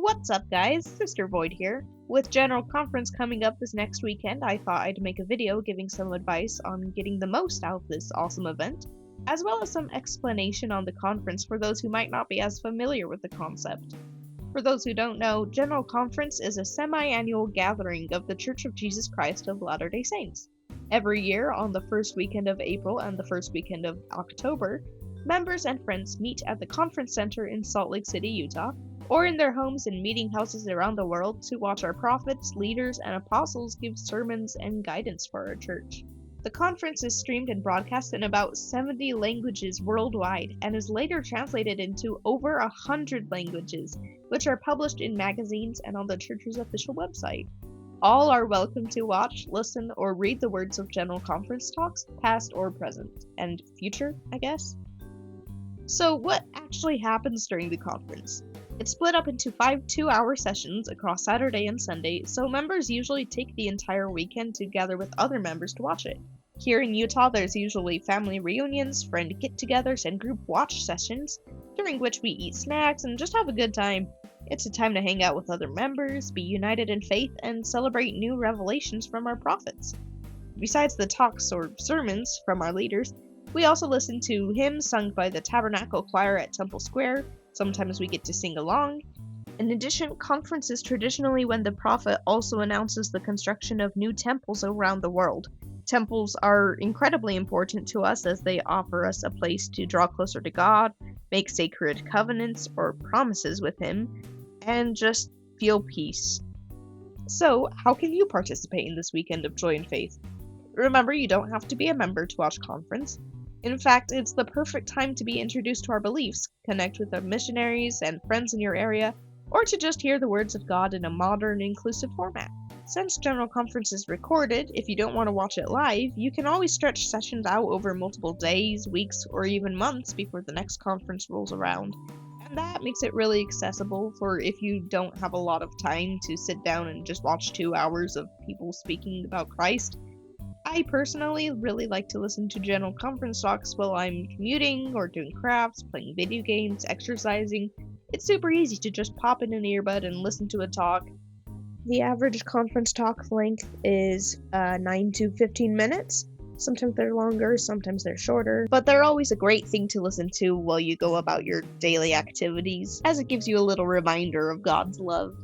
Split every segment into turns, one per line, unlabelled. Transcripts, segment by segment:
What's up, guys? Sister Void here. With General Conference coming up this next weekend, I thought I'd make a video giving some advice on getting the most out of this awesome event, as well as some explanation on the conference for those who might not be as familiar with the concept. For those who don't know, General Conference is a semi-annual gathering of the Church of Jesus Christ of Latter-day Saints. Every year, on the first weekend of April and the first weekend of October, members and friends meet at the Conference Center in Salt Lake City, Utah, or in their homes and meeting houses around the world to watch our prophets, leaders, and apostles give sermons and guidance for our church. The conference is streamed and broadcast in about 70 languages worldwide and is later translated into over 100 languages, which are published in magazines and on the church's official website. All are welcome to watch, listen, or read the words of General Conference talks, past or present, and future, I guess. So what actually happens during the conference? It's split up into 5 two-hour sessions across Saturday and Sunday, so members usually take the entire weekend to gather with other members to watch it. Here in Utah, there's usually family reunions, friend get-togethers, and group watch sessions, during which we eat snacks and just have a good time. It's a time to hang out with other members, be united in faith, and celebrate new revelations from our prophets. Besides the talks or sermons from our leaders, we also listen to hymns sung by the Tabernacle Choir at Temple Square. Sometimes we get to sing along. In addition, conference is traditionally when the prophet also announces the construction of new temples around the world. Temples are incredibly important to us as they offer us a place to draw closer to God, make sacred covenants or promises with Him, and just feel peace. So, how can you participate in this weekend of joy and faith? Remember, you don't have to be a member to watch conference. In fact, it's the perfect time to be introduced to our beliefs, connect with our missionaries and friends in your area, or to just hear the words of God in a modern, inclusive format. Since General Conference is recorded, if you don't want to watch it live, you can always stretch sessions out over multiple days, weeks, or even months before the next conference rolls around. And that makes it really accessible for if you don't have a lot of time to sit down and just watch 2 hours of people speaking about Christ. I personally really like to listen to General Conference talks while I'm commuting or doing crafts, playing video games, exercising. It's super easy to just pop in an earbud and listen to a talk. The average conference talk length is 9 to 15 minutes. Sometimes they're longer, sometimes they're shorter, but they're always a great thing to listen to while you go about your daily activities, as it gives you a little reminder of God's love.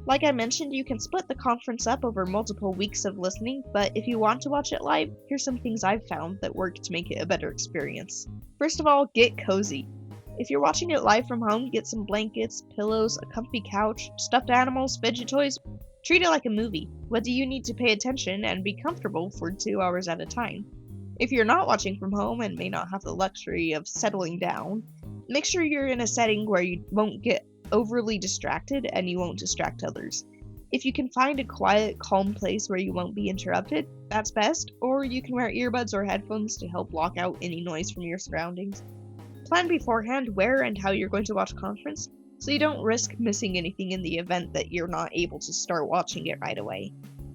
Like I mentioned, you can split the conference up over multiple weeks of listening, but if you want to watch it live, here's some things I've found that work to make it a better experience. First of all, get cozy. If you're watching it live from home, get some blankets, pillows, a comfy couch, stuffed animals, fidget toys. Treat it like a movie. Whether you need to pay attention and be comfortable for 2 hours at a time. If you're not watching from home and may not have the luxury of settling down, make sure you're in a setting where you won't get overly distracted and you won't distract others. If you can find a quiet, calm place where you won't be interrupted, that's best, or you can wear earbuds or headphones to help block out any noise from your surroundings. Plan beforehand where and how you're going to watch conference, so you don't risk missing anything in the event that you're not able to start watching it right away.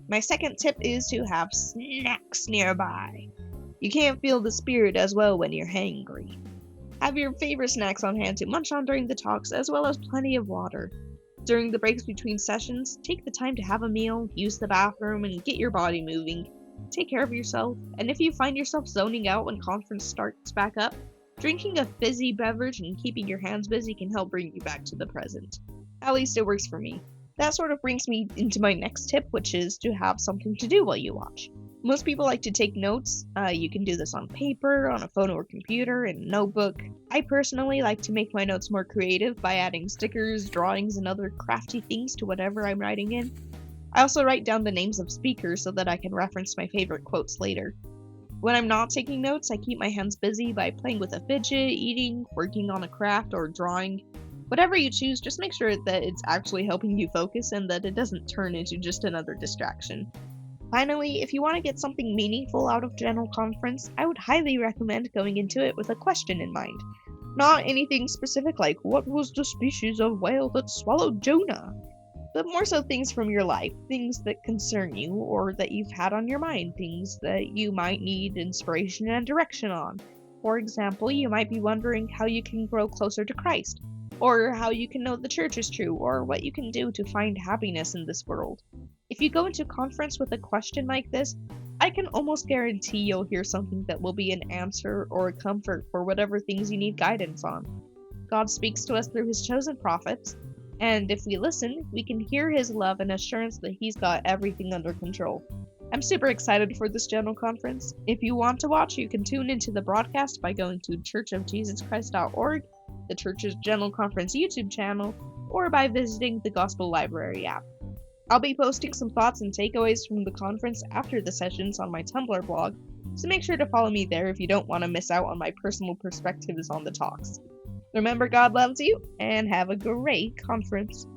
My second tip is to have snacks nearby. You can't feel the spirit as well when you're hangry. Have your favorite snacks on hand to munch on during the talks, as well as plenty of water. During the breaks between sessions, take the time to have a meal, use the bathroom, and get your body moving. Take care of yourself, and if you find yourself zoning out when conference starts back up, drinking a fizzy beverage and keeping your hands busy can help bring you back to the present. At least it works for me. That sort of brings me into my next tip, which is to have something to do while you watch. Most people like to take notes. You can do this on paper, on a phone or computer, in a notebook. I personally like to make my notes more creative by adding stickers, drawings, and other crafty things to whatever I'm writing in. I also write down the names of speakers so that I can reference my favorite quotes later. When I'm not taking notes, I keep my hands busy by playing with a fidget, eating, working on a craft, or drawing. Whatever you choose, just make sure that it's actually helping you focus and that it doesn't turn into just another distraction. Finally, if you want to get something meaningful out of General Conference, I would highly recommend going into it with a question in mind. Not anything specific like, what was the species of whale that swallowed Jonah? But more so things from your life, things that concern you or that you've had on your mind, things that you might need inspiration and direction on. For example, you might be wondering how you can grow closer to Christ. or how you can know the church is true, or what you can do to find happiness in this world. If you go into conference with a question like this, I can almost guarantee you'll hear something that will be an answer or a comfort for whatever things you need guidance on. God speaks to us through his chosen prophets, and if we listen, we can hear his love and assurance that he's got everything under control. I'm super excited for this general conference. If you want to watch, you can tune into the broadcast by going to churchofjesuschrist.org, the Church's General Conference YouTube channel, or by visiting the Gospel Library app. I'll be posting some thoughts and takeaways from the conference after the sessions on my Tumblr blog, so make sure to follow me there if you don't want to miss out on my personal perspectives on the talks. Remember, God loves you, and have a great conference.